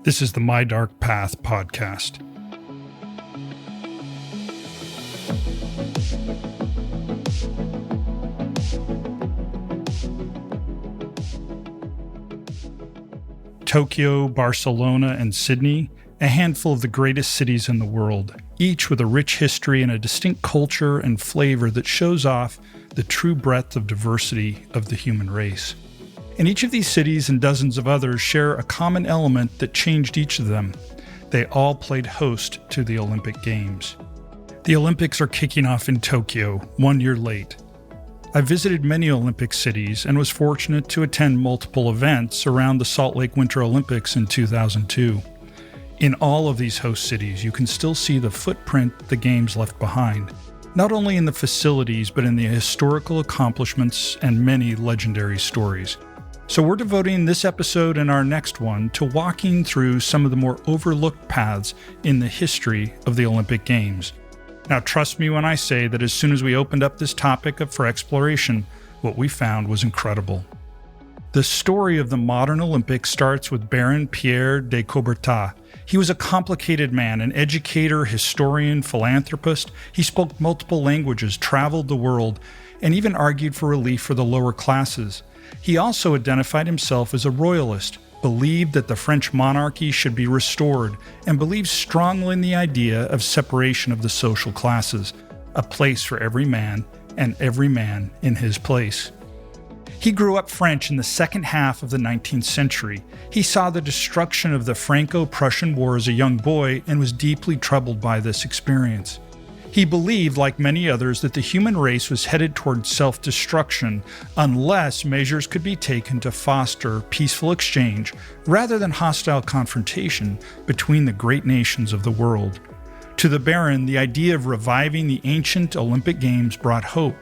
This is the My Dark Path podcast. Tokyo, Barcelona, and Sydney, a handful of the greatest cities in the world, each with a rich history and a distinct culture and flavor that shows off the true breadth of diversity of the human race. And each of these cities and dozens of others share a common element that changed each of them. They all played host to the Olympic Games. The Olympics are kicking off in Tokyo, 1 year late. I visited many Olympic cities and was fortunate to attend multiple events around the Salt Lake Winter Olympics in 2002. In all of these host cities, you can still see the footprint the Games left behind, not only in the facilities, but in the historical accomplishments and many legendary stories. So we're devoting this episode and our next one to walking through some of the more overlooked paths in the history of the Olympic Games. Now, trust me when I say that as soon as we opened up this topic for exploration, what we found was incredible. The story of the modern Olympics starts with Baron Pierre de Coubertin. He was a complicated man, an educator, historian, philanthropist. He spoke multiple languages, traveled the world, and even argued for relief for the lower classes. He also identified himself as a royalist, believed that the French monarchy should be restored, and believed strongly in the idea of separation of the social classes, a place for every man and every man in his place. He grew up French in the second half of the 19th century. He saw the destruction of the Franco-Prussian War as a young boy and was deeply troubled by this experience. He believed, like many others, that the human race was headed toward self-destruction unless measures could be taken to foster peaceful exchange rather than hostile confrontation between the great nations of the world. To the Baron, the idea of reviving the ancient Olympic Games brought hope.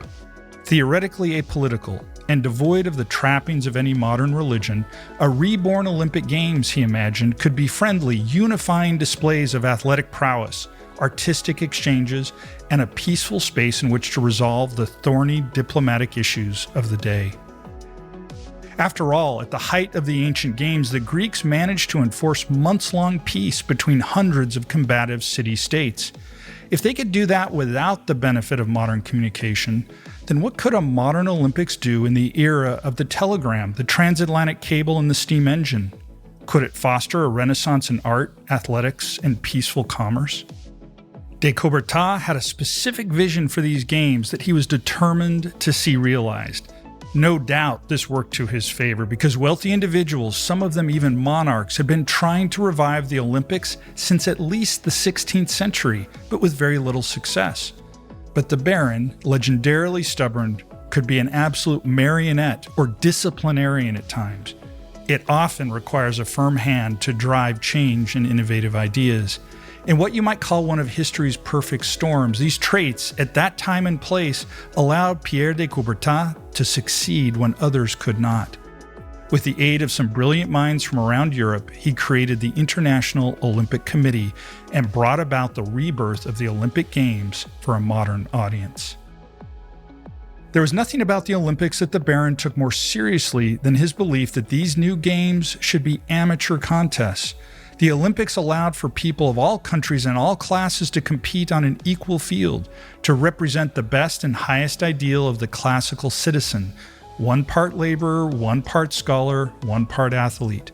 Theoretically apolitical and devoid of the trappings of any modern religion, a reborn Olympic Games, he imagined, could be friendly, unifying displays of athletic prowess, artistic exchanges, and a peaceful space in which to resolve the thorny diplomatic issues of the day. After all, at the height of the ancient games, the Greeks managed to enforce months-long peace between hundreds of combative city-states. If they could do that without the benefit of modern communication, then what could a modern Olympics do in the era of the telegram, the transatlantic cable, and the steam engine? Could it foster a renaissance in art, athletics, and peaceful commerce? De Coubertin had a specific vision for these games that he was determined to see realized. No doubt this worked to his favor because wealthy individuals, some of them even monarchs, had been trying to revive the Olympics since at least the 16th century, but with very little success. But the Baron, legendarily stubborn, could be an absolute marionette or disciplinarian at times. It often requires a firm hand to drive change and innovative ideas. In what you might call one of history's perfect storms, these traits at that time and place allowed Pierre de Coubertin to succeed when others could not. With the aid of some brilliant minds from around Europe, he created the International Olympic Committee and brought about the rebirth of the Olympic Games for a modern audience. There was nothing about the Olympics that the Baron took more seriously than his belief that these new games should be amateur contests. The Olympics allowed for people of all countries and all classes to compete on an equal field, to represent the best and highest ideal of the classical citizen, one part laborer, one part scholar, one part athlete.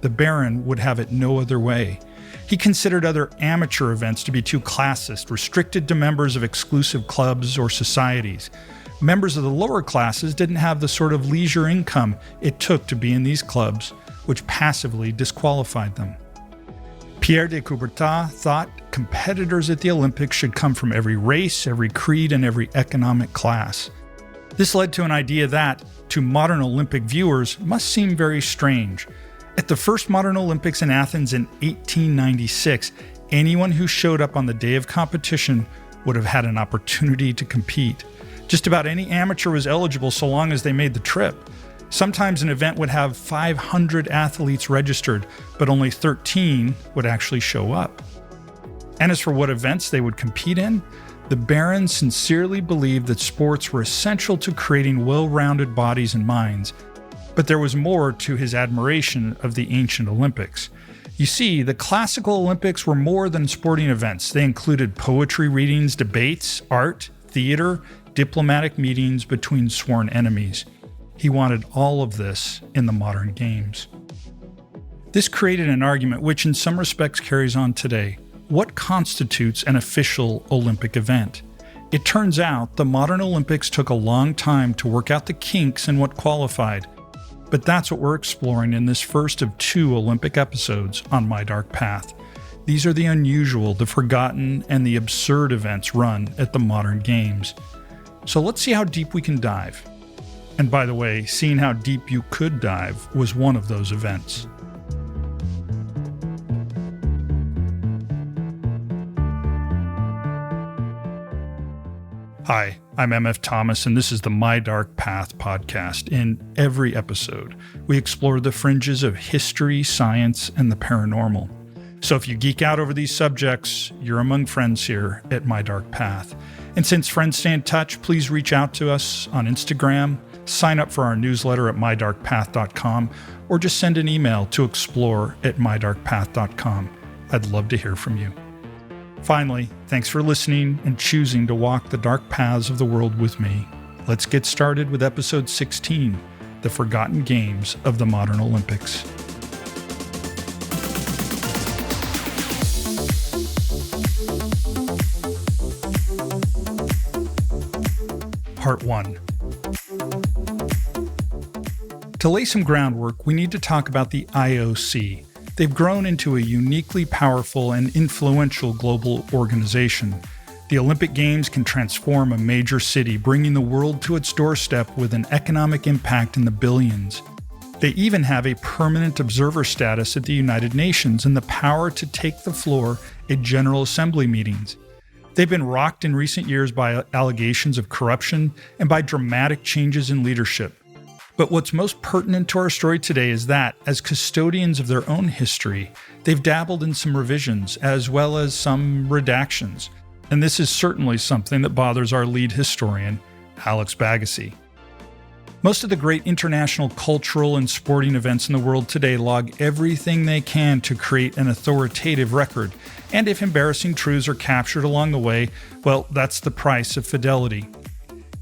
The Baron would have it no other way. He considered other amateur events to be too classist, restricted to members of exclusive clubs or societies. Members of the lower classes didn't have the sort of leisure income it took to be in these clubs, which passively disqualified them. Pierre de Coubertin thought competitors at the Olympics should come from every race, every creed, and every economic class. This led to an idea that, to modern Olympic viewers, must seem very strange. At the first modern Olympics in Athens in 1896, anyone who showed up on the day of competition would have had an opportunity to compete. Just about any amateur was eligible so long as they made the trip. Sometimes an event would have 500 athletes registered, but only 13 would actually show up. And as for what events they would compete in, the Baron sincerely believed that sports were essential to creating well-rounded bodies and minds. But there was more to his admiration of the ancient Olympics. You see, the classical Olympics were more than sporting events. They included poetry readings, debates, art, theater, diplomatic meetings between sworn enemies. He wanted all of this in the modern games. This created an argument which in some respects carries on today. What constitutes an official Olympic event? It turns out the modern Olympics took a long time to work out the kinks in what qualified. But that's what we're exploring in this first of 2 Olympic episodes on My Dark Path. These are the unusual, the forgotten, and the absurd events run at the modern games. So let's see how deep we can dive. And by the way, seeing how deep you could dive was one of those events. Hi, I'm MF Thomas, and this is the My Dark Path podcast. In every episode, we explore the fringes of history, science, and the paranormal. So if you geek out over these subjects, you're among friends here at My Dark Path. And since friends stay in touch, please reach out to us on Instagram, sign up for our newsletter at mydarkpath.com, or just send an email to explore@mydarkpath.com. I'd love to hear from you. Finally, thanks for listening and choosing to walk the dark paths of the world with me. Let's get started with episode 16, The Forgotten Games of the Modern Olympics. Part 1. To lay some groundwork, we need to talk about the IOC. They've grown into a uniquely powerful and influential global organization. The Olympic Games can transform a major city, bringing the world to its doorstep with an economic impact in the billions. They even have a permanent observer status at the United Nations and the power to take the floor at General Assembly meetings. They've been rocked in recent years by allegations of corruption and by dramatic changes in leadership. But what's most pertinent to our story today is that, as custodians of their own history, they've dabbled in some revisions as well as some redactions. And this is certainly something that bothers our lead historian, Alex Bagassi. Most of the great international cultural and sporting events in the world today log everything they can to create an authoritative record. And if embarrassing truths are captured along the way, well, that's the price of fidelity.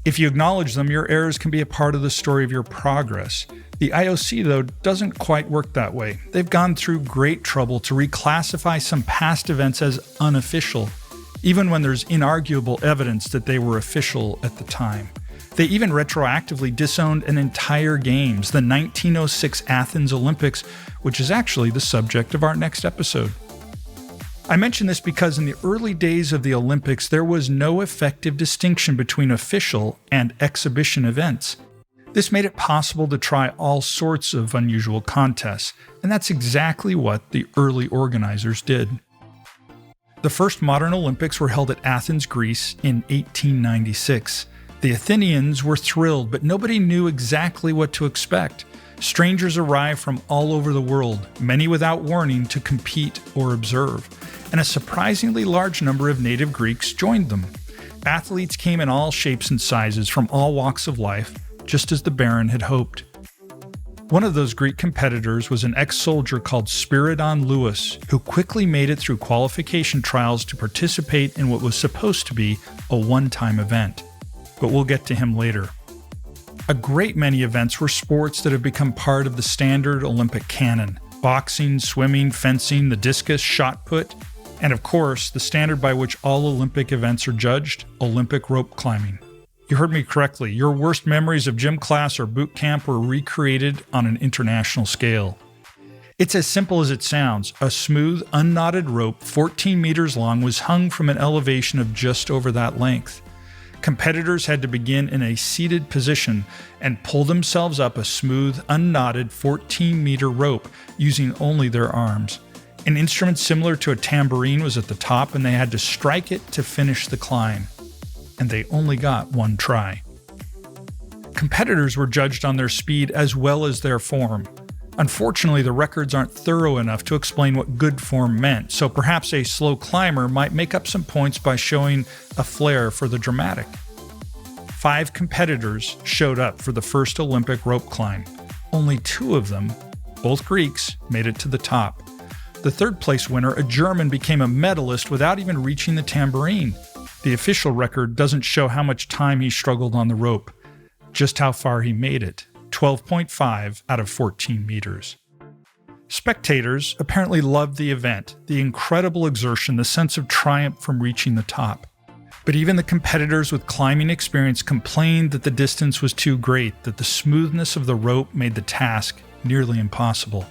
If you acknowledge them, your errors can be a part of the story of your progress. The IOC, though, doesn't quite work that way. They've gone through great trouble to reclassify some past events as unofficial, even when there's inarguable evidence that they were official at the time. They even retroactively disowned an entire games, the 1906 Athens Olympics, which is actually the subject of our next episode. I mention this because in the early days of the Olympics, there was no effective distinction between official and exhibition events. This made it possible to try all sorts of unusual contests, and that's exactly what the early organizers did. The first modern Olympics were held at Athens, Greece in 1896. The Athenians were thrilled, but nobody knew exactly what to expect. Strangers arrived from all over the world, many without warning, to compete or observe, and a surprisingly large number of native Greeks joined them. Athletes came in all shapes and sizes from all walks of life, just as the Baron had hoped. One of those Greek competitors was an ex-soldier called Spiridon Lewis, who quickly made it through qualification trials to participate in what was supposed to be a one-time event. But we'll get to him later. A great many events were sports that have become part of the standard Olympic canon: boxing, swimming, fencing, the discus, shot put, and of course, the standard by which all Olympic events are judged, Olympic rope climbing. You heard me correctly. Your worst memories of gym class or boot camp were recreated on an international scale. It's as simple as it sounds. A smooth, unknotted rope 14 meters long was hung from an elevation of just over that length. Competitors had to begin in a seated position and pull themselves up a smooth, unknotted 14-meter rope using only their arms. An instrument similar to a tambourine was at the top, and they had to strike it to finish the climb. And they only got one try. Competitors were judged on their speed as well as their form. Unfortunately, the records aren't thorough enough to explain what good form meant, so perhaps a slow climber might make up some points by showing a flair for the dramatic. 5 competitors showed up for the first Olympic rope climb. Only 2 of them, both Greeks, made it to the top. The third-place winner, a German, became a medalist without even reaching the tambourine. The official record doesn't show how much time he struggled on the rope, just how far he made it, 12.5 out of 14 meters. Spectators apparently loved the event, the incredible exertion, the sense of triumph from reaching the top. But even the competitors with climbing experience complained that the distance was too great, that the smoothness of the rope made the task nearly impossible.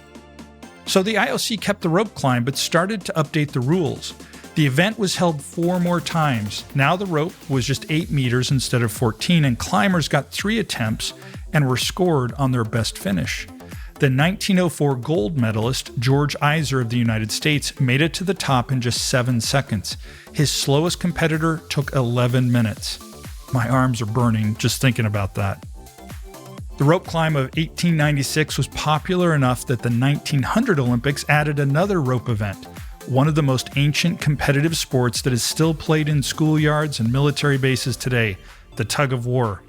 So the IOC kept the rope climb, but started to update the rules. The event was held 4 more times. Now the rope was just 8 meters instead of 14, and climbers got 3 attempts and were scored on their best finish. The 1904 gold medalist, George Iser of the United States, made it to the top in just 7 seconds. His slowest competitor took 11 minutes. My arms are burning just thinking about that. The rope climb of 1896 was popular enough that the 1900 Olympics added another rope event, one of the most ancient competitive sports that is still played in schoolyards and military bases today, the tug of war.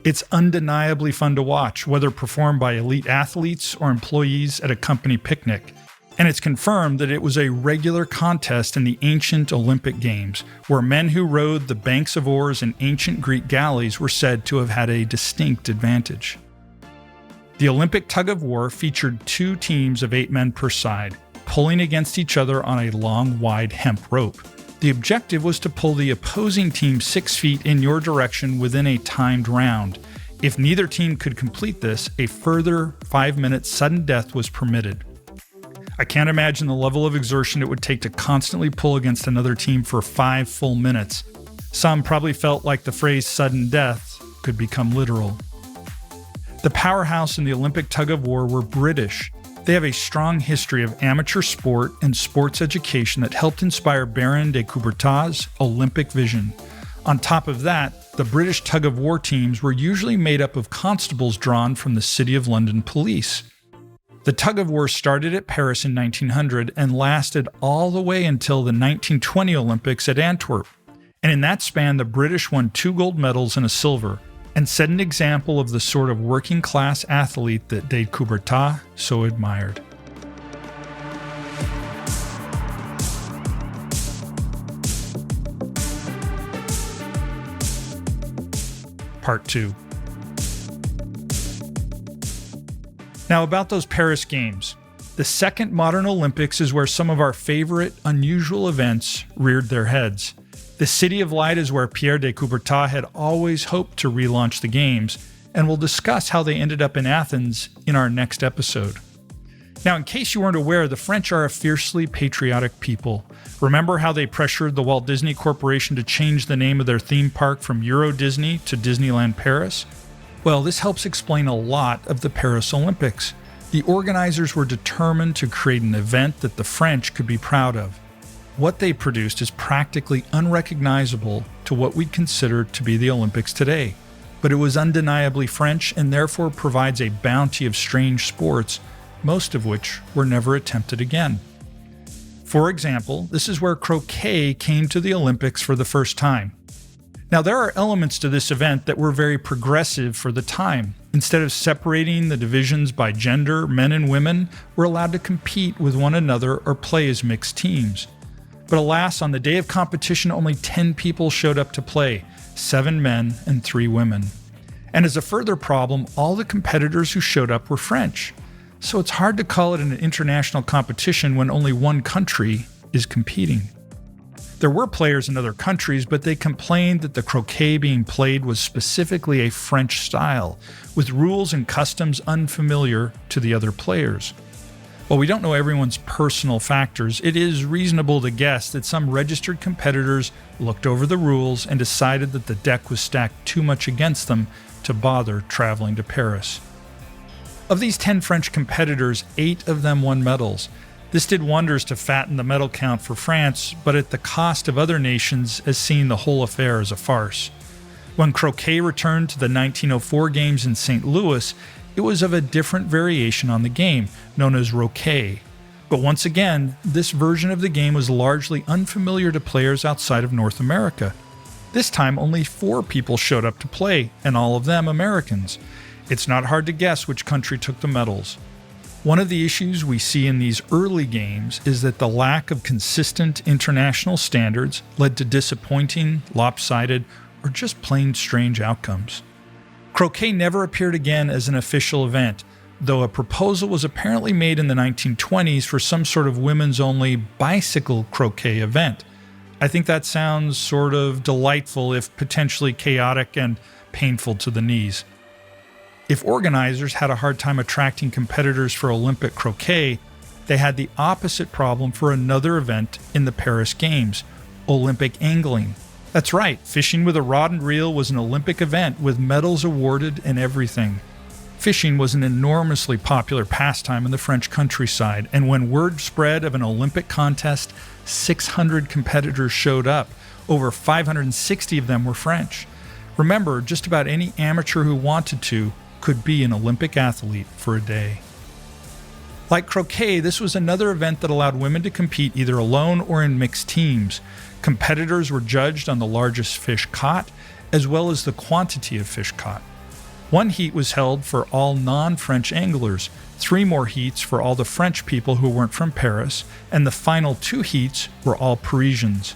It's undeniably fun to watch, whether performed by elite athletes or employees at a company picnic. And it's confirmed that it was a regular contest in the ancient Olympic Games, where men who rowed the banks of oars in ancient Greek galleys were said to have had a distinct advantage. The Olympic tug of war featured 2 teams of 8 men per side, pulling against each other on a long, wide hemp rope. The objective was to pull the opposing team 6 feet in your direction within a timed round. If neither team could complete this, a further 5-minute sudden death was permitted. I can't imagine the level of exertion it would take to constantly pull against another team for 5 full minutes. Some probably felt like the phrase sudden death could become literal. The powerhouse in the Olympic tug of war were British. They have a strong history of amateur sport and sports education that helped inspire Pierre de Coubertin's Olympic vision. On top of that, the British tug of war teams were usually made up of constables drawn from the City of London police. The tug of war started at Paris in 1900 and lasted all the way until the 1920 Olympics at Antwerp. And in that span, the British won 2 gold medals and a silver, and set an example of the sort of working-class athlete that de Coubertin so admired. Part 2. Now about those Paris Games. The second modern Olympics is where some of our favorite unusual events reared their heads. The City of Light is where Pierre de Coubertin had always hoped to relaunch the Games, and we'll discuss how they ended up in Athens in our next episode. Now, in case you weren't aware, the French are a fiercely patriotic people. Remember how they pressured the Walt Disney Corporation to change the name of their theme park from Euro Disney to Disneyland Paris? Well, this helps explain a lot of the Paris Olympics. The organizers were determined to create an event that the French could be proud of. What they produced is practically unrecognizable to what we'd consider to be the Olympics today, but it was undeniably French and therefore provides a bounty of strange sports, most of which were never attempted again. For example, this is where croquet came to the Olympics for the first time. Now, there are elements to this event that were very progressive for the time. Instead of separating the divisions by gender, men and women were allowed to compete with one another or play as mixed teams. But alas, on the day of competition, only 10 people showed up to play, 7 men and 3 women. And as a further problem, all the competitors who showed up were French. So it's hard to call it an international competition when only one country is competing. There were players in other countries, but they complained that the croquet being played was specifically a French style, with rules and customs unfamiliar to the other players. While we don't know everyone's personal factors, it is reasonable to guess that some registered competitors looked over the rules and decided that the deck was stacked too much against them to bother traveling to Paris. Of these 10 French competitors, 8 of them won medals. This did wonders to fatten the medal count for France, but at the cost of other nations as seeing the whole affair as a farce. When croquet returned to the 1904 Games in St. Louis, it was of a different variation on the game, known as roquet. But once again, this version of the game was largely unfamiliar to players outside of North America. This time, only 4 people showed up to play, and all of them Americans. It's not hard to guess which country took the medals. One of the issues we see in these early games is that the lack of consistent international standards led to disappointing, lopsided, or just plain strange outcomes. Croquet never appeared again as an official event, though a proposal was apparently made in the 1920s for some sort of women's-only bicycle croquet event. I think that sounds sort of delightful, if potentially chaotic and painful to the knees. If organizers had a hard time attracting competitors for Olympic croquet, they had the opposite problem for another event in the Paris Games, Olympic angling. That's right, fishing with a rod and reel was an Olympic event with medals awarded and everything. Fishing was an enormously popular pastime in the French countryside, and when word spread of an Olympic contest, 600 competitors showed up. Over 560 of them were French. Remember, just about any amateur who wanted to could be an Olympic athlete for a day. Like croquet, this was another event that allowed women to compete either alone or in mixed teams. Competitors were judged on the largest fish caught, as well as the quantity of fish caught. One heat was held for all non-French anglers, 3 more heats for all the French people who weren't from Paris, and the final 2 heats were all Parisians.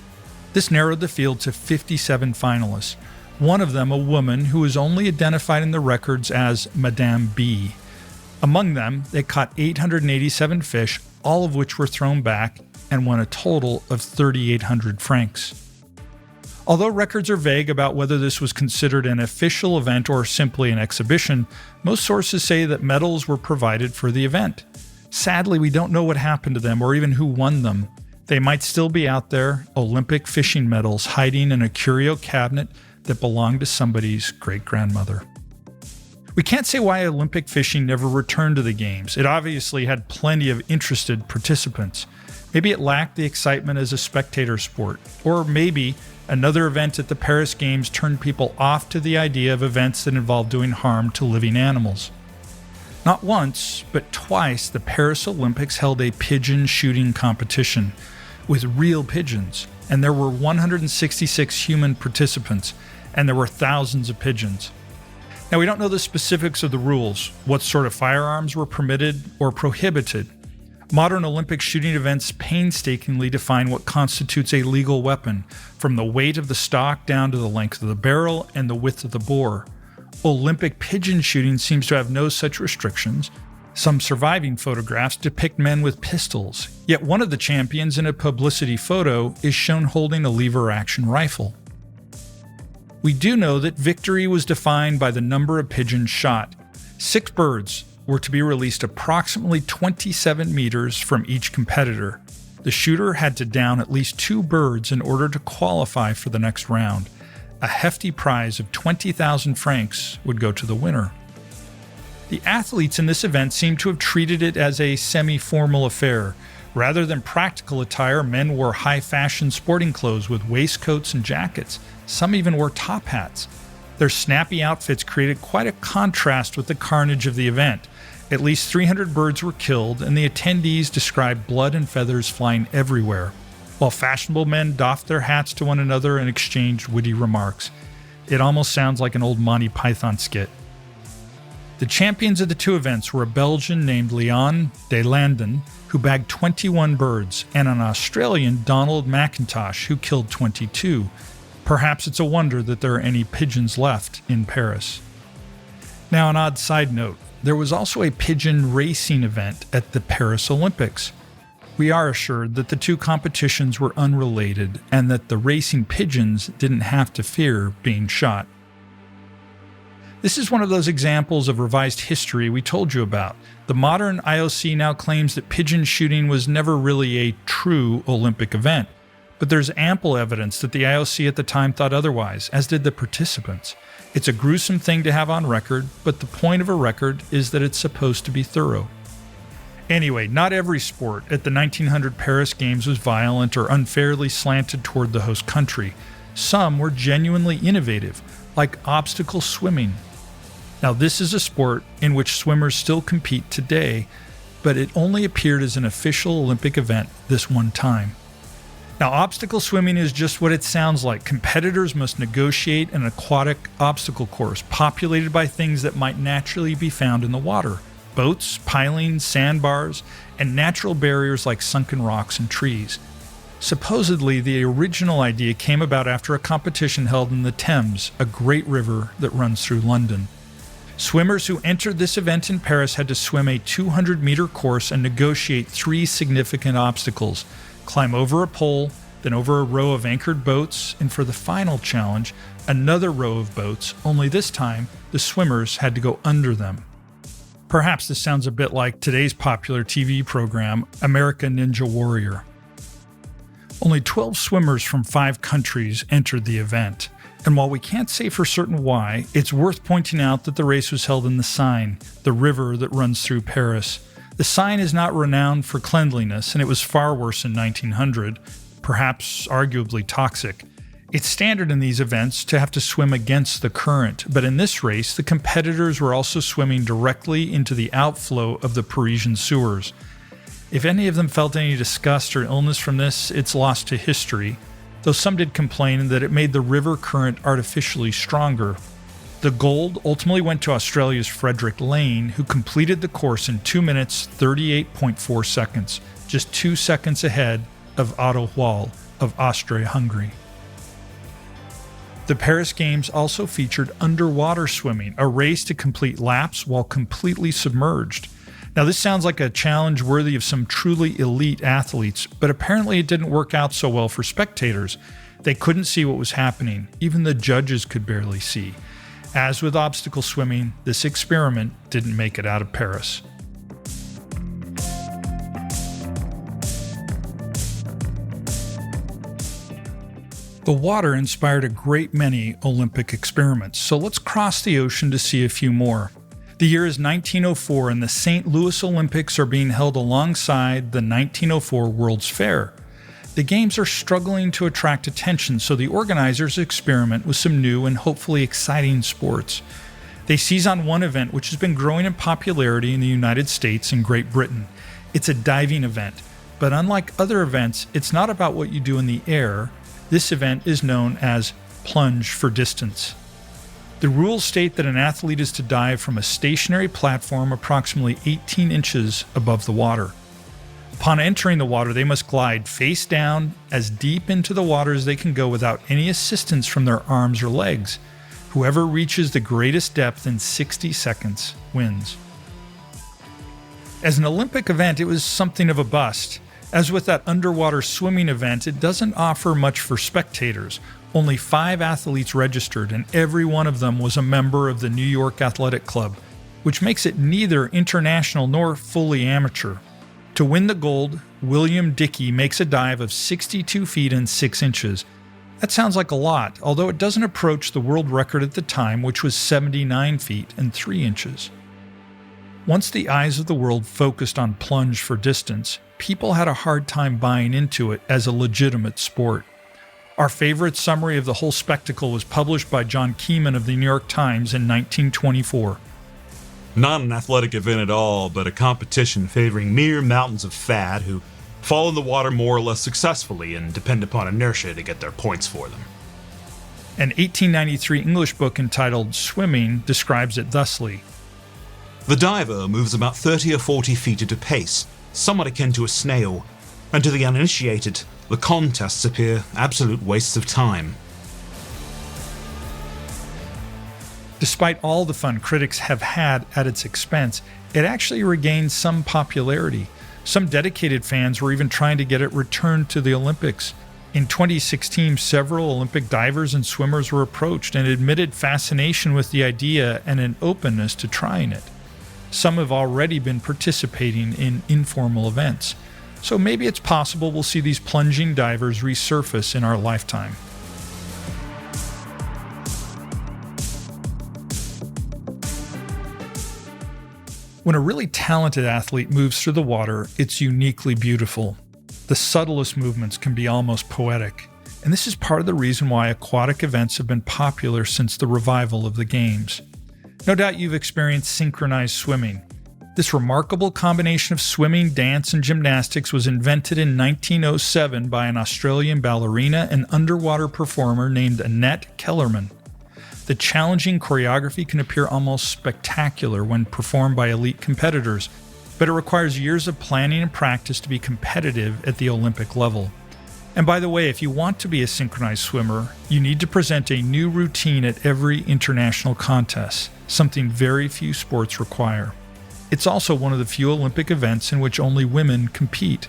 This narrowed the field to 57 finalists, one of them a woman who was only identified in the records as Madame B. Among them, they caught 887 fish, all of which were thrown back, and won a total of 3,800 francs. Although records are vague about whether this was considered an official event or simply an exhibition, most sources say that medals were provided for the event. Sadly, we don't know what happened to them or even who won them. They might still be out there, Olympic fishing medals hiding in a curio cabinet that belonged to somebody's great-grandmother. We can't say why Olympic fishing never returned to the Games. It obviously had plenty of interested participants. Maybe it lacked the excitement as a spectator sport, or maybe another event at the Paris Games turned people off to the idea of events that involved doing harm to living animals. Not once, but twice, the Paris Olympics held a pigeon shooting competition with real pigeons, and there were 166 human participants, and there were thousands of pigeons. Now, we don't know the specifics of the rules, what sort of firearms were permitted or prohibited. Modern Olympic shooting events painstakingly define what constitutes a legal weapon, from the weight of the stock down to the length of the barrel and the width of the bore. Olympic pigeon shooting seems to have no such restrictions. Some surviving photographs depict men with pistols, yet one of the champions in a publicity photo is shown holding a lever-action rifle. We do know that victory was defined by the number of pigeons shot. 6 birds were to be released approximately 27 meters from each competitor. The shooter had to down at least 2 birds in order to qualify for the next round. A hefty prize of 20,000 francs would go to the winner. The athletes in this event seem to have treated it as a semi-formal affair. Rather than practical attire, men wore high-fashion sporting clothes with waistcoats and jackets. Some even wore top hats. Their snappy outfits created quite a contrast with the carnage of the event. At least 300 birds were killed, and the attendees described blood and feathers flying everywhere, while fashionable men doffed their hats to one another and exchanged witty remarks. It almost sounds like an old Monty Python skit. The champions of the 2 events were a Belgian named Leon de Landen, who bagged 21 birds, and an Australian, Donald McIntosh, who killed 22. Perhaps it's a wonder that there are any pigeons left in Paris. Now, an odd side note, there was also a pigeon racing event at the Paris Olympics. We are assured that the 2 competitions were unrelated and that the racing pigeons didn't have to fear being shot. This is one of those examples of revised history we told you about. The modern IOC now claims that pigeon shooting was never really a true Olympic event, but there's ample evidence that the IOC at the time thought otherwise, as did the participants. It's a gruesome thing to have on record, but the point of a record is that it's supposed to be thorough. Anyway, not every sport at the 1900 Paris Games was violent or unfairly slanted toward the host country. Some were genuinely innovative, like obstacle swimming. Now, this is a sport in which swimmers still compete today, but it only appeared as an official Olympic event this one time. Now, obstacle swimming is just what it sounds like. Competitors must negotiate an aquatic obstacle course populated by things that might naturally be found in the water, boats, pilings, sandbars, and natural barriers like sunken rocks and trees. Supposedly, the original idea came about after a competition held in the Thames, a great river that runs through London. Swimmers who entered this event in Paris had to swim a 200-meter course and negotiate 3 significant obstacles: climb over a pole, then over a row of anchored boats, and for the final challenge, another row of boats, only this time the swimmers had to go under them. Perhaps this sounds a bit like today's popular TV program, American Ninja Warrior. Only 12 swimmers from 5 countries entered the event, and while we can't say for certain why, it's worth pointing out that the race was held in the Seine, the river that runs through Paris. The Seine is not renowned for cleanliness, and it was far worse in 1900, perhaps arguably toxic. It's standard in these events to have to swim against the current, but in this race, the competitors were also swimming directly into the outflow of the Parisian sewers. If any of them felt any disgust or illness from this, it's lost to history, though some did complain that it made the river current artificially stronger. The gold ultimately went to Australia's Frederick Lane, who completed the course in 2 minutes 38.4 seconds, just 2 seconds ahead of Otto Wall of Austria-Hungary. The Paris Games also featured underwater swimming, a race to complete laps while completely submerged. Now, this sounds like a challenge worthy of some truly elite athletes, but apparently it didn't work out so well for spectators. They couldn't see what was happening. Even the judges could barely see. As with obstacle swimming, this experiment didn't make it out of Paris. The water inspired a great many Olympic experiments, so let's cross the ocean to see a few more. The year is 1904, and the St. Louis Olympics are being held alongside the 1904 World's Fair. The Games are struggling to attract attention, so the organizers experiment with some new and hopefully exciting sports. They seize on one event which has been growing in popularity in the United States and Great Britain. It's a diving event, but unlike other events, it's not about what you do in the air. This event is known as plunge for distance. The rules state that an athlete is to dive from a stationary platform approximately 18 inches above the water. Upon entering the water, they must glide face down as deep into the water as they can go without any assistance from their arms or legs. Whoever reaches the greatest depth in 60 seconds wins. As an Olympic event, it was something of a bust. As with that underwater swimming event, it doesn't offer much for spectators. Only 5 athletes registered, and every one of them was a member of the New York Athletic Club, which makes it neither international nor fully amateur. To win the gold, William Dickey makes a dive of 62 feet and 6 inches. That sounds like a lot, although it doesn't approach the world record at the time, which was 79 feet and 3 inches. Once the eyes of the world focused on plunge for distance, people had a hard time buying into it as a legitimate sport. Our favorite summary of the whole spectacle was published by John Keeman of the New York Times in 1924. Not an athletic event at all, but a competition favoring mere mountains of fat who fall in the water more or less successfully and depend upon inertia to get their points for them. An 1893 English book entitled Swimming describes it thusly. The diver moves about 30 or 40 feet at a pace, somewhat akin to a snail, and to the uninitiated, the contests appear absolute wastes of time. Despite all the fun critics have had at its expense, it actually regained some popularity. Some dedicated fans were even trying to get it returned to the Olympics. In 2016, several Olympic divers and swimmers were approached and admitted fascination with the idea and an openness to trying it. Some have already been participating in informal events, so maybe it's possible we'll see these plunging divers resurface in our lifetime. When a really talented athlete moves through the water, it's uniquely beautiful. The subtlest movements can be almost poetic, and this is part of the reason why aquatic events have been popular since the revival of the Games. No doubt you've experienced synchronized swimming. This remarkable combination of swimming, dance, and gymnastics was invented in 1907 by an Australian ballerina and underwater performer named Annette Kellerman. The challenging choreography can appear almost spectacular when performed by elite competitors, but it requires years of planning and practice to be competitive at the Olympic level. And by the way, if you want to be a synchronized swimmer, you need to present a new routine at every international contest, something very few sports require. It's also one of the few Olympic events in which only women compete.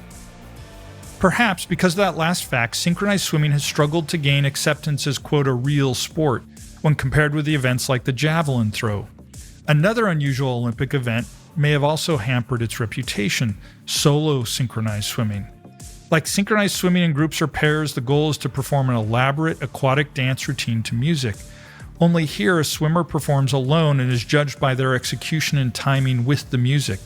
Perhaps because of that last fact, synchronized swimming has struggled to gain acceptance as, quote, a real sport when compared with the events like the javelin throw. Another unusual Olympic event may have also hampered its reputation: solo synchronized swimming. Like synchronized swimming in groups or pairs, the goal is to perform an elaborate aquatic dance routine to music. Only here, a swimmer performs alone and is judged by their execution and timing with the music.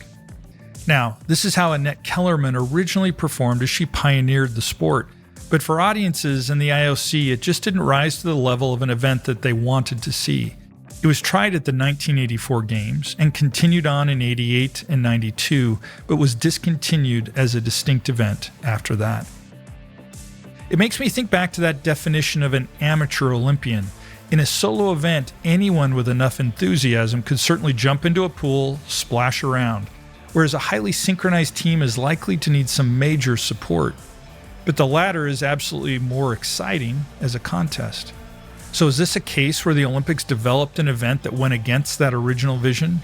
Now, this is how Annette Kellerman originally performed as she pioneered the sport, but for audiences and the IOC, it just didn't rise to the level of an event that they wanted to see. It was tried at the 1984 Games and continued on in 88 and 92, but was discontinued as a distinct event after that. It makes me think back to that definition of an amateur Olympian. In a solo event, anyone with enough enthusiasm could certainly jump into a pool, splash around, whereas a highly synchronized team is likely to need some major support. But the latter is absolutely more exciting as a contest. So is this a case where the Olympics developed an event that went against that original vision?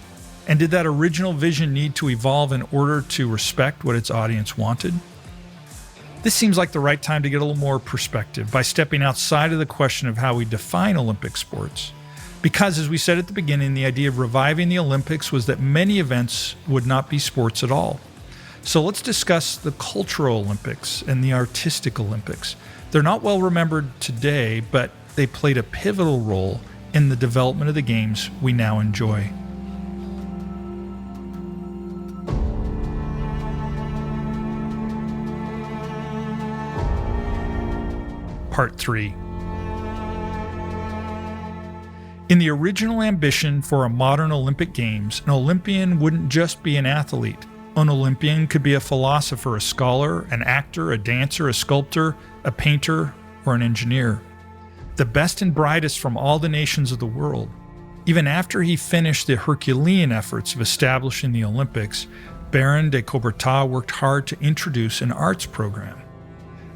And did that original vision need to evolve in order to respect what its audience wanted? This seems like the right time to get a little more perspective by stepping outside of the question of how we define Olympic sports. Because, as we said at the beginning, the idea of reviving the Olympics was that many events would not be sports at all. So let's discuss the cultural Olympics and the artistic Olympics. They're not well remembered today, but they played a pivotal role in the development of the games we now enjoy. Part 3. In the original ambition for a modern Olympic Games, an Olympian wouldn't just be an athlete. An Olympian could be a philosopher, a scholar, an actor, a dancer, a sculptor, a painter, or an engineer. The best and brightest from all the nations of the world. Even after he finished the Herculean efforts of establishing the Olympics, Pierre de Coubertin worked hard to introduce an arts program.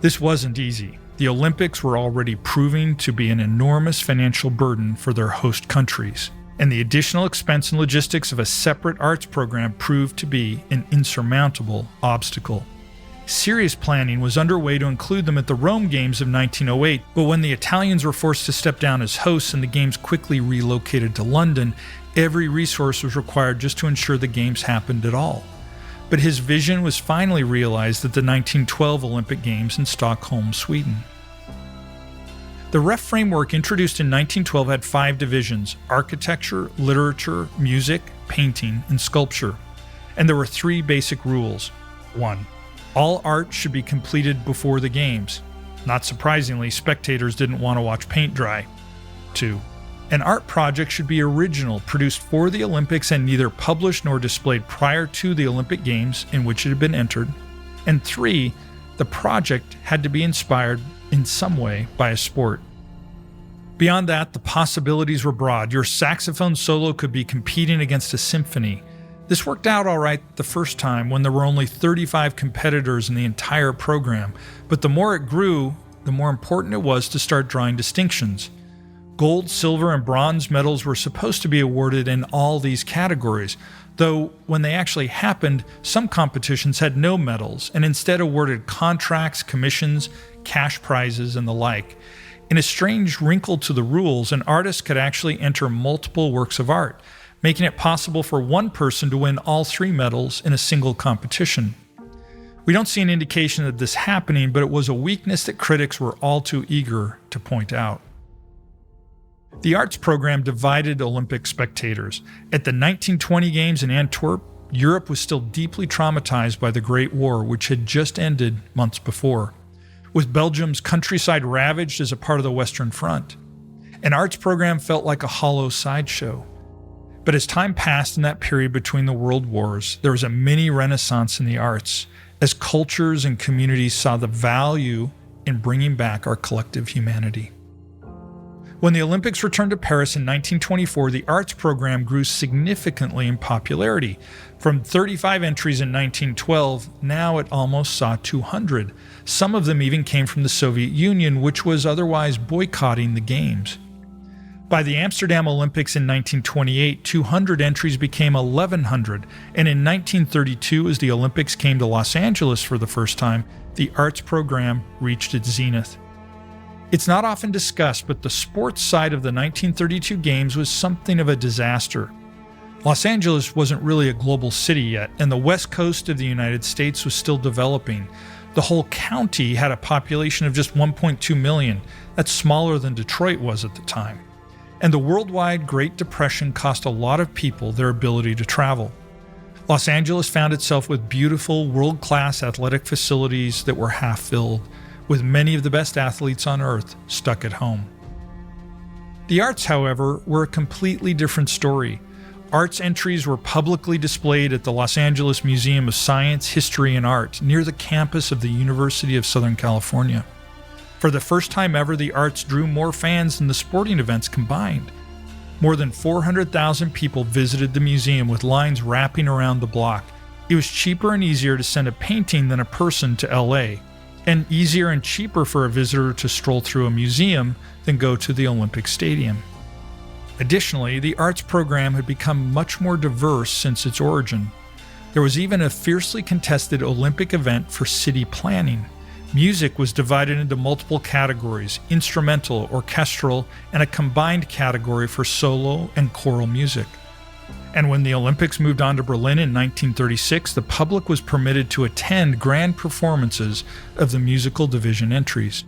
This wasn't easy. The Olympics were already proving to be an enormous financial burden for their host countries, and the additional expense and logistics of a separate arts program proved to be an insurmountable obstacle. Serious planning was underway to include them at the Rome Games of 1908, but when the Italians were forced to step down as hosts and the Games quickly relocated to London, every resource was required just to ensure the Games happened at all. But his vision was finally realized at the 1912 Olympic Games in Stockholm, Sweden. The REF framework introduced in 1912 had 5 divisions: architecture, literature, music, painting, and sculpture. And there were 3 basic rules. 1. All art should be completed before the games. Not surprisingly, spectators didn't want to watch paint dry. 2. An art project should be original, produced for the Olympics and neither published nor displayed prior to the Olympic Games in which it had been entered. And 3, the project had to be inspired in some way by a sport. Beyond that, the possibilities were broad. Your saxophone solo could be competing against a symphony. This worked out all right the first time when there were only 35 competitors in the entire program, but the more it grew, the more important it was to start drawing distinctions. Gold, silver, and bronze medals were supposed to be awarded in all these categories, though when they actually happened, some competitions had no medals and instead awarded contracts, commissions, cash prizes, and the like. In a strange wrinkle to the rules, an artist could actually enter multiple works of art, making it possible for one person to win all 3 medals in a single competition. We don't see an indication of this happening, but it was a weakness that critics were all too eager to point out. The arts program divided Olympic spectators. At the 1920 Games in Antwerp, Europe was still deeply traumatized by the Great War, which had just ended months before, with Belgium's countryside ravaged as a part of the Western Front. An arts program felt like a hollow sideshow. But as time passed in that period between the world wars, there was a mini renaissance in the arts, as cultures and communities saw the value in bringing back our collective humanity. When the Olympics returned to Paris in 1924, the arts program grew significantly in popularity. From 35 entries in 1912, now it almost saw 200. Some of them even came from the Soviet Union, which was otherwise boycotting the Games. By the Amsterdam Olympics in 1928, 200 entries became 1,100, and in 1932, as the Olympics came to Los Angeles for the first time, the arts program reached its zenith. It's not often discussed, but the sports side of the 1932 Games was something of a disaster. Los Angeles wasn't really a global city yet, and the west coast of the United States was still developing. The whole county had a population of just 1.2 million. That's smaller than Detroit was at the time. And the worldwide Great Depression cost a lot of people their ability to travel. Los Angeles found itself with beautiful, world-class athletic facilities that were half-filled, with many of the best athletes on earth stuck at home. The arts, however, were a completely different story. Arts entries were publicly displayed at the Los Angeles Museum of Science, History, and Art near the campus of the University of Southern California. For the first time ever, the arts drew more fans than the sporting events combined. More than 400,000 people visited the museum with lines wrapping around the block. It was cheaper and easier to send a painting than a person to LA, and easier and cheaper for a visitor to stroll through a museum than go to the Olympic Stadium. Additionally, the arts program had become much more diverse since its origin. There was even a fiercely contested Olympic event for city planning. Music was divided into multiple categories: instrumental, orchestral, and a combined category for solo and choral music. And when the Olympics moved on to Berlin in 1936, the public was permitted to attend grand performances of the musical division entries.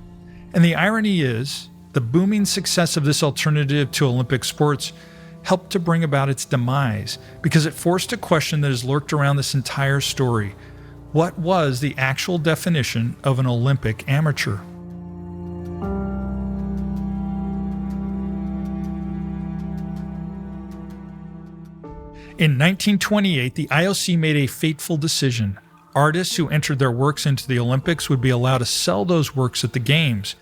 And the irony is, the booming success of this alternative to Olympic sports helped to bring about its demise, because it forced a question that has lurked around this entire story. What was the actual definition of an Olympic amateur? In 1928, the IOC made a fateful decision. Artists who entered their works into the Olympics would be allowed to sell those works at the Games.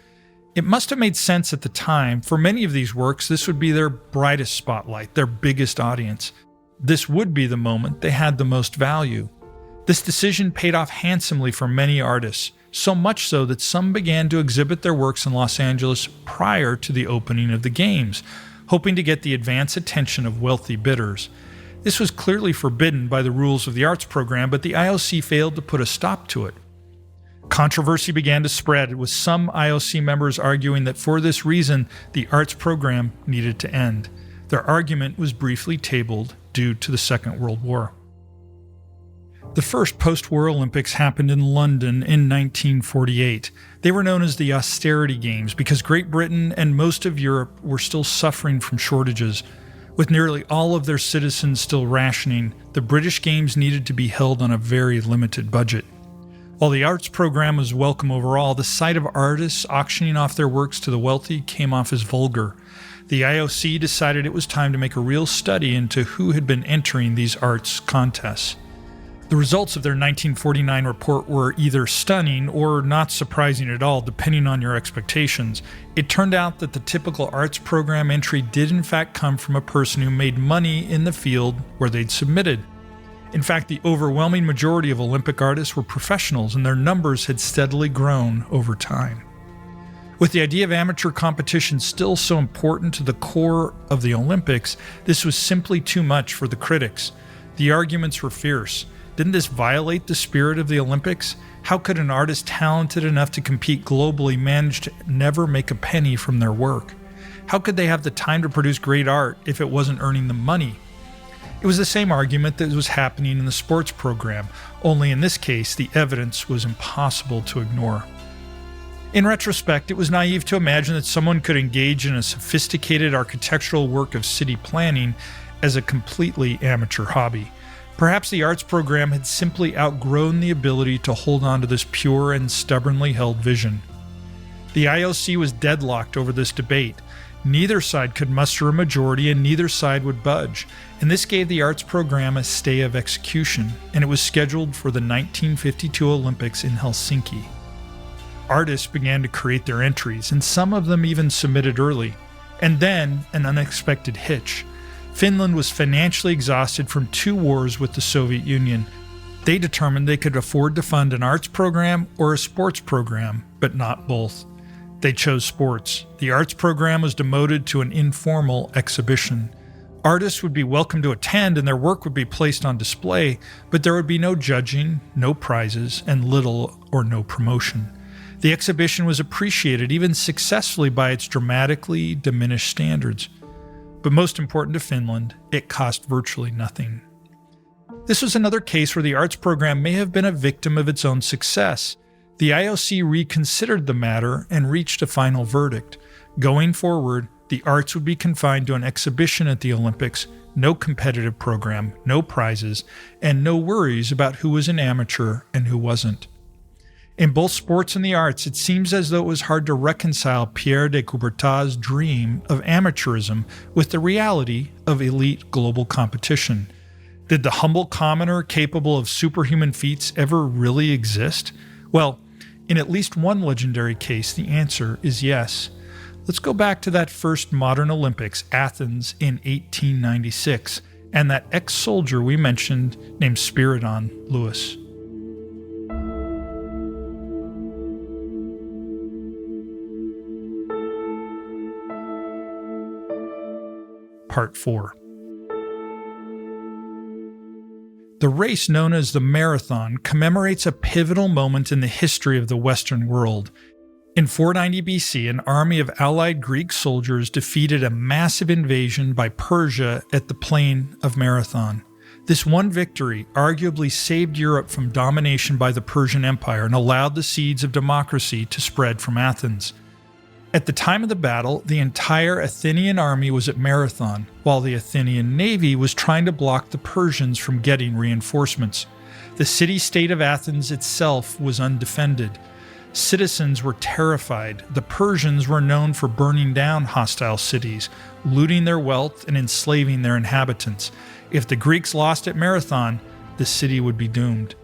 It must have made sense at the time. For many of these works, this would be their brightest spotlight, their biggest audience. This would be the moment they had the most value. This decision paid off handsomely for many artists, so much so that some began to exhibit their works in Los Angeles prior to the opening of the Games, hoping to get the advance attention of wealthy bidders. This was clearly forbidden by the rules of the arts program, but the IOC failed to put a stop to it. Controversy began to spread, with some IOC members arguing that for this reason, the arts program needed to end. Their argument was briefly tabled due to the Second World War. The first post-war Olympics happened in London in 1948. They were known as the Austerity Games because Great Britain and most of Europe were still suffering from shortages. With nearly all of their citizens still rationing, the British Games needed to be held on a very limited budget. While the arts program was welcome overall, the sight of artists auctioning off their works to the wealthy came off as vulgar. The IOC decided it was time to make a real study into who had been entering these arts contests. The results of their 1949 report were either stunning or not surprising at all, depending on your expectations. It turned out that the typical arts program entry did in fact come from a person who made money in the field where they'd submitted. In fact, the overwhelming majority of Olympic artists were professionals, and their numbers had steadily grown over time. With the idea of amateur competition still so important to the core of the Olympics, this was simply too much for the critics. The arguments were fierce. Didn't this violate the spirit of the Olympics? How could an artist talented enough to compete globally manage to never make a penny from their work? How could they have the time to produce great art if it wasn't earning them money? It was the same argument that was happening in the sports program, only in this case, the evidence was impossible to ignore. In retrospect, it was naive to imagine that someone could engage in a sophisticated architectural work of city planning as a completely amateur hobby. Perhaps the arts program had simply outgrown the ability to hold on to this pure and stubbornly held vision. The IOC was deadlocked over this debate. Neither side could muster a majority and neither side would budge, and this gave the arts program a stay of execution, and it was scheduled for the 1952 Olympics in Helsinki. Artists began to create their entries, and some of them even submitted early. And then an unexpected hitch. Finland was financially exhausted from 2 wars with the Soviet Union. They determined they could afford to fund an arts program or a sports program, but not both. They chose sports. The arts program was demoted to an informal exhibition. Artists would be welcome to attend and their work would be placed on display, but there would be no judging, no prizes, and little or no promotion. The exhibition was appreciated, even successfully, by its dramatically diminished standards. But most important to Finland, it cost virtually nothing. This was another case where the arts program may have been a victim of its own success. The IOC reconsidered the matter and reached a final verdict. Going forward, the arts would be confined to an exhibition at the Olympics, no competitive program, no prizes, and no worries about who was an amateur and who wasn't. In both sports and the arts, it seems as though it was hard to reconcile Pierre de Coubertin's dream of amateurism with the reality of elite global competition. Did the humble commoner capable of superhuman feats ever really exist? Well, in at least one legendary case, the answer is yes. Let's go back to that first modern Olympics, Athens, in 1896, and that ex-soldier we mentioned named Spiridon Lewis. Part 4. The race known as the Marathon commemorates a pivotal moment in the history of the Western world. In 490 BC, an army of allied Greek soldiers defeated a massive invasion by Persia at the plain of Marathon. This one victory arguably saved Europe from domination by the Persian Empire and allowed the seeds of democracy to spread from Athens. At the time of the battle, the entire Athenian army was at Marathon, while the Athenian navy was trying to block the Persians from getting reinforcements. The city-state of Athens itself was undefended. Citizens were terrified. The Persians were known for burning down hostile cities, looting their wealth, and enslaving their inhabitants. If the Greeks lost at Marathon, the city would be doomed.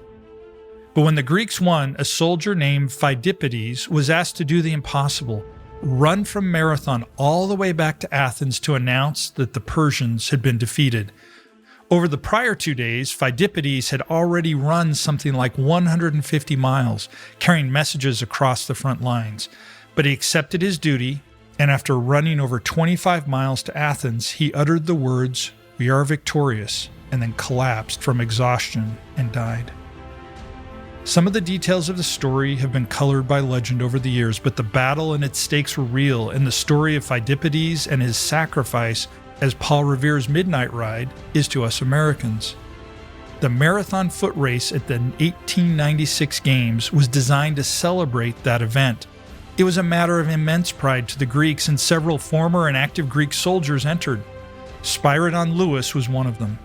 But when the Greeks won, a soldier named Phidippides was asked to do the impossible: run from Marathon all the way back to Athens to announce that the Persians had been defeated. Over the prior 2 days, Phidippides had already run something like 150 miles, carrying messages across the front lines. But he accepted his duty, and after running over 25 miles to Athens, he uttered the words, "We are victorious," and then collapsed from exhaustion and died. Some of the details of the story have been colored by legend over the years, but the battle and its stakes were real, and the story of Phidippides and his sacrifice, as Paul Revere's Midnight Ride, is to us Americans. The marathon foot race at the 1896 Games was designed to celebrate that event. It was a matter of immense pride to the Greeks, and several former and active Greek soldiers entered. Spiridon Lewis was one of them.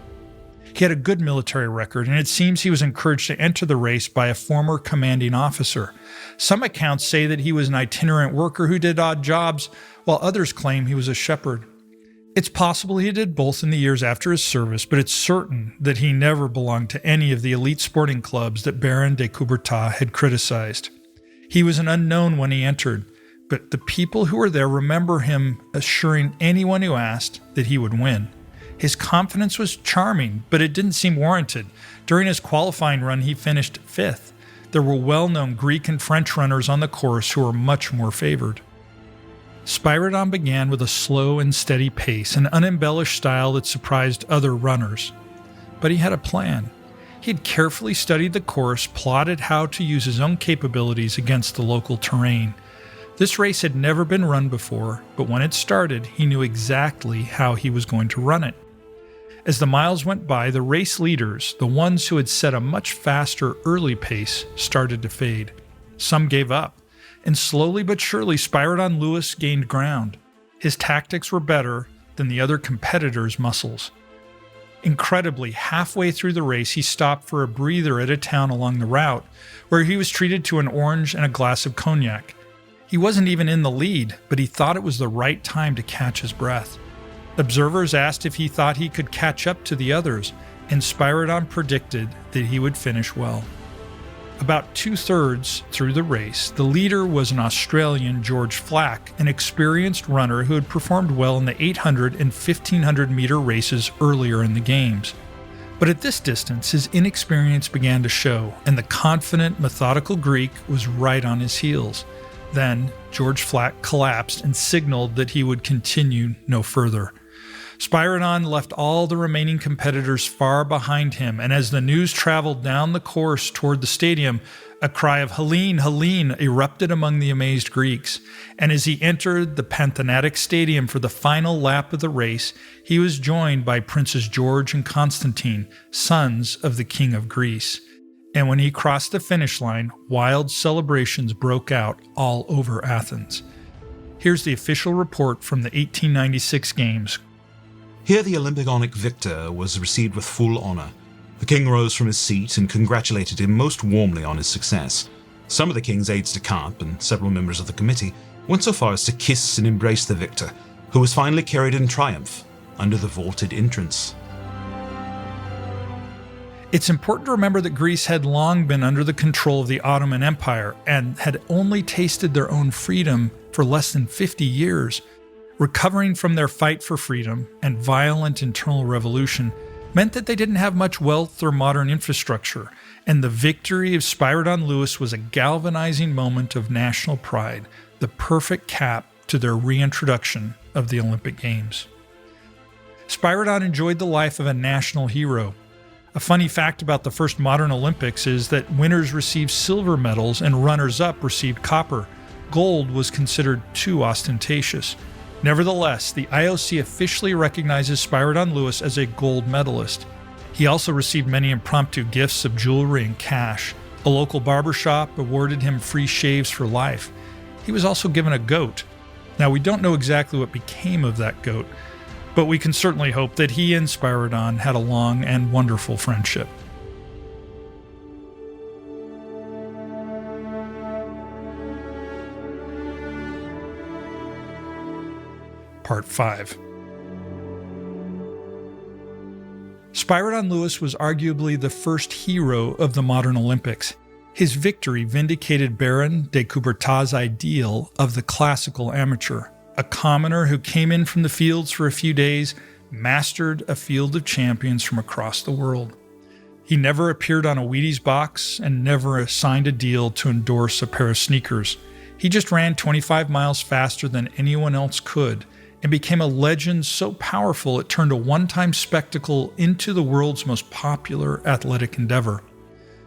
He had a good military record, and it seems he was encouraged to enter the race by a former commanding officer. Some accounts say that he was an itinerant worker who did odd jobs, while others claim he was a shepherd. It's possible he did both in the years after his service, but it's certain that he never belonged to any of the elite sporting clubs that Baron de Coubertin had criticized. He was an unknown when he entered, but the people who were there remember him assuring anyone who asked that he would win. His confidence was charming, but it didn't seem warranted. During his qualifying run, he finished 5th. There were well-known Greek and French runners on the course who were much more favored. Spiridon began with a slow and steady pace, an unembellished style that surprised other runners. But he had a plan. He had carefully studied the course, plotted how to use his own capabilities against the local terrain. This race had never been run before, but when it started, he knew exactly how he was going to run it. As the miles went by, the race leaders, the ones who had set a much faster early pace, started to fade. Some gave up, and slowly but surely Spiridon Lewis gained ground. His tactics were better than the other competitors' muscles. Incredibly, halfway through the race, he stopped for a breather at a town along the route, where he was treated to an orange and a glass of cognac. He wasn't even in the lead, but he thought it was the right time to catch his breath. Observers asked if he thought he could catch up to the others, and Spiridon predicted that he would finish well. About 2/3 through the race, the leader was an Australian, George Flack, an experienced runner who had performed well in the 800 and 1500 meter races earlier in the games. But at this distance, his inexperience began to show, and the confident, methodical Greek was right on his heels. Then, George Flack collapsed and signaled that he would continue no further. Spyridon left all the remaining competitors far behind him, and as the news traveled down the course toward the stadium, a cry of "Helene, Helene" erupted among the amazed Greeks. And as he entered the Panthenatic Stadium for the final lap of the race, he was joined by Princes George and Constantine, sons of the King of Greece. And when he crossed the finish line, wild celebrations broke out all over Athens. Here's the official report from the 1896 Games. Here the Olympic victor was received with full honor. The king rose from his seat and congratulated him most warmly on his success. Some of the king's aides-de-camp and several members of the committee went so far as to kiss and embrace the victor, who was finally carried in triumph under the vaulted entrance. It's important to remember that Greece had long been under the control of the Ottoman Empire and had only tasted their own freedom for less than 50 years. Recovering from their fight for freedom and violent internal revolution meant that they didn't have much wealth or modern infrastructure, and the victory of Spyridon Lewis was a galvanizing moment of national pride, the perfect cap to their reintroduction of the Olympic Games. Spyridon enjoyed the life of a national hero. A funny fact about the first modern Olympics is that winners received silver medals and runners-up received copper. Gold was considered too ostentatious. Nevertheless, the IOC officially recognizes Spyridon Lewis as a gold medalist. He also received many impromptu gifts of jewelry and cash. A local barbershop awarded him free shaves for life. He was also given a goat. Now, we don't know exactly what became of that goat, but we can certainly hope that he and Spyridon had a long and wonderful friendship. Part 5. Spyridon Lewis was arguably the first hero of the modern Olympics. His victory vindicated Pierre de Coubertin's ideal of the classical amateur, a commoner who came in from the fields for a few days, mastered a field of champions from across the world. He never appeared on a Wheaties box and never signed a deal to endorse a pair of sneakers. He just ran 25 miles faster than anyone else could, and became a legend so powerful it turned a one-time spectacle into the world's most popular athletic endeavor.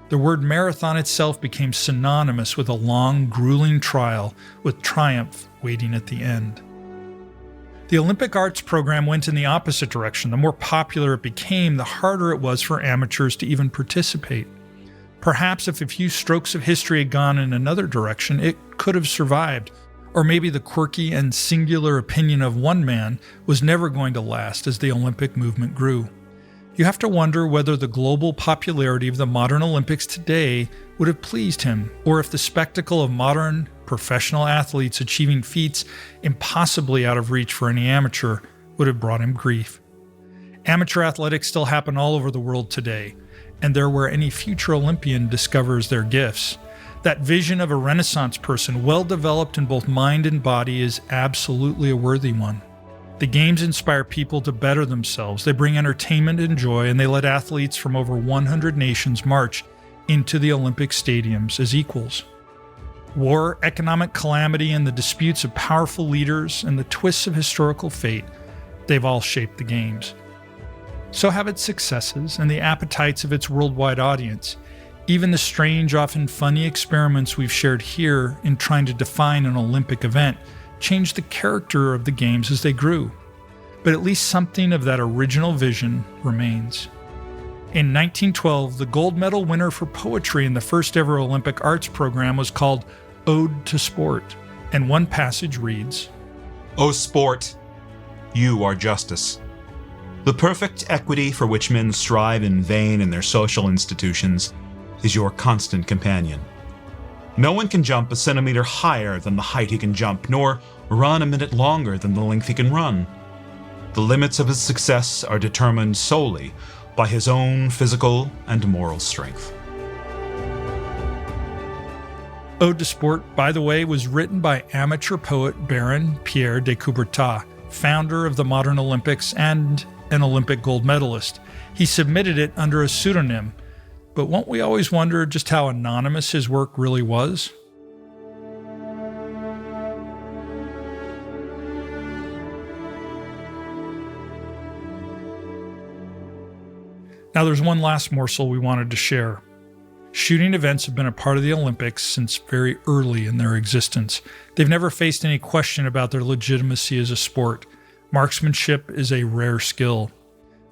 The word marathon itself became synonymous with a long, grueling trial, with triumph waiting at the end. The Olympic arts program went in the opposite direction. The more popular it became, the harder it was for amateurs to even participate. Perhaps if a few strokes of history had gone in another direction, it could have survived. Or maybe the quirky and singular opinion of one man was never going to last as the Olympic movement grew. You have to wonder whether the global popularity of the modern Olympics today would have pleased him, or if the spectacle of modern professional athletes achieving feats impossibly out of reach for any amateur would have brought him grief. Amateur athletics still happen all over the world today, and they're where any future Olympian discovers their gifts. That vision of a Renaissance person, well developed in both mind and body, is absolutely a worthy one. The games inspire people to better themselves. They bring entertainment and joy, and they let athletes from over 100 nations march into the Olympic stadiums as equals. War, economic calamity, and the disputes of powerful leaders and the twists of historical fate, they've all shaped the games. So have its successes and the appetites of its worldwide audience. Even the strange, often funny experiments we've shared here in trying to define an Olympic event changed the character of the games as they grew. But at least something of that original vision remains. In 1912, the gold medal winner for poetry in the first ever Olympic arts program was called Ode to Sport, and one passage reads, O sport, you are justice. The perfect equity for which men strive in vain in their social institutions is your constant companion. No one can jump a centimeter higher than the height he can jump, nor run a minute longer than the length he can run. The limits of his success are determined solely by his own physical and moral strength. Ode to Sport, by the way, was written by amateur poet Baron Pierre de Coubertin, founder of the modern Olympics and an Olympic gold medalist. He submitted it under a pseudonym, but won't we always wonder just how anonymous his work really was? Now there's one last morsel we wanted to share. Shooting events have been a part of the Olympics since very early in their existence. They've never faced any question about their legitimacy as a sport. Marksmanship is a rare skill.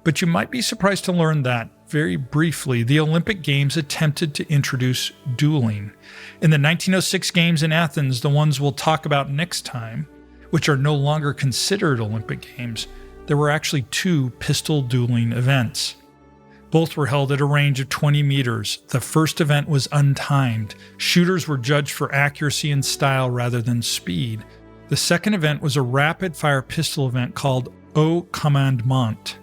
But you might be surprised to learn that, very briefly, the Olympic Games attempted to introduce dueling. In the 1906 Games in Athens, the ones we'll talk about next time, which are no longer considered Olympic Games, there were actually 2 pistol dueling events. Both were held at a range of 20 meters. The first event was untimed. Shooters were judged for accuracy and style rather than speed. The second event was a rapid-fire pistol event called au commandement.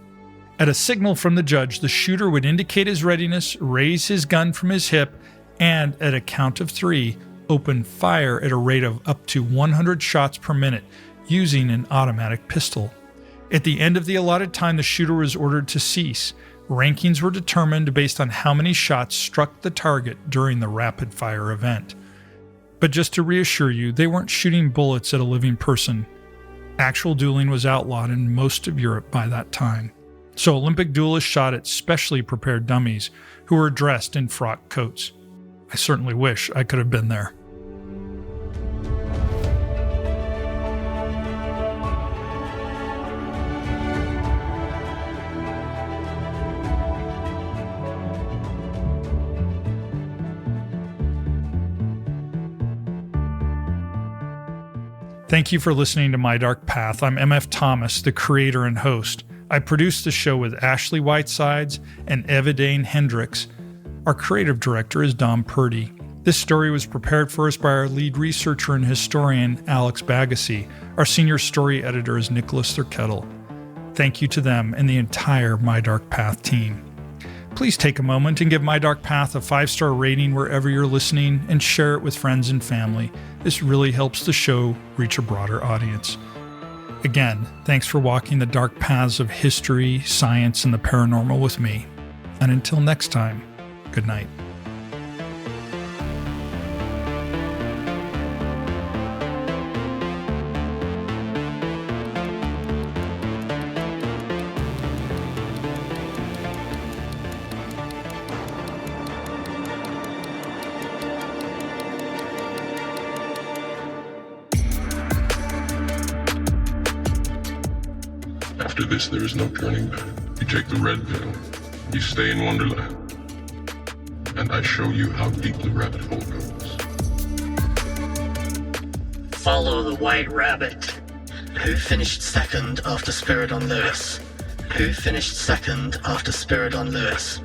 At a signal from the judge, the shooter would indicate his readiness, raise his gun from his hip, and at a count of 3, open fire at a rate of up to 100 shots per minute using an automatic pistol. At the end of the allotted time, the shooter was ordered to cease. Rankings were determined based on how many shots struck the target during the rapid-fire event. But just to reassure you, they weren't shooting bullets at a living person. Actual dueling was outlawed in most of Europe by that time. So Olympic duelists shot at specially prepared dummies who were dressed in frock coats. I certainly wish I could have been there. Thank you for listening to My Dark Path. I'm MF Thomas, the creator and host. I produce the show with Ashley Whitesides and Evidane Hendricks. Our creative director is Dom Purdy. This story was prepared for us by our lead researcher and historian, Alex Bagassi. Our senior story editor is Nicholas Thurkettle. Thank you to them and the entire My Dark Path team. Please take a moment and give My Dark Path a 5-star rating wherever you're listening and share it with friends and family. This really helps the show reach a broader audience. Again, thanks for walking the dark paths of history, science, and the paranormal with me. And until next time, good night. After this, there is no turning back. You take the red pill, you stay in Wonderland, and I show you how deep the rabbit hole goes. Follow the White Rabbit. Who finished second after Spiridon Lewis? Who finished second after Spiridon Lewis?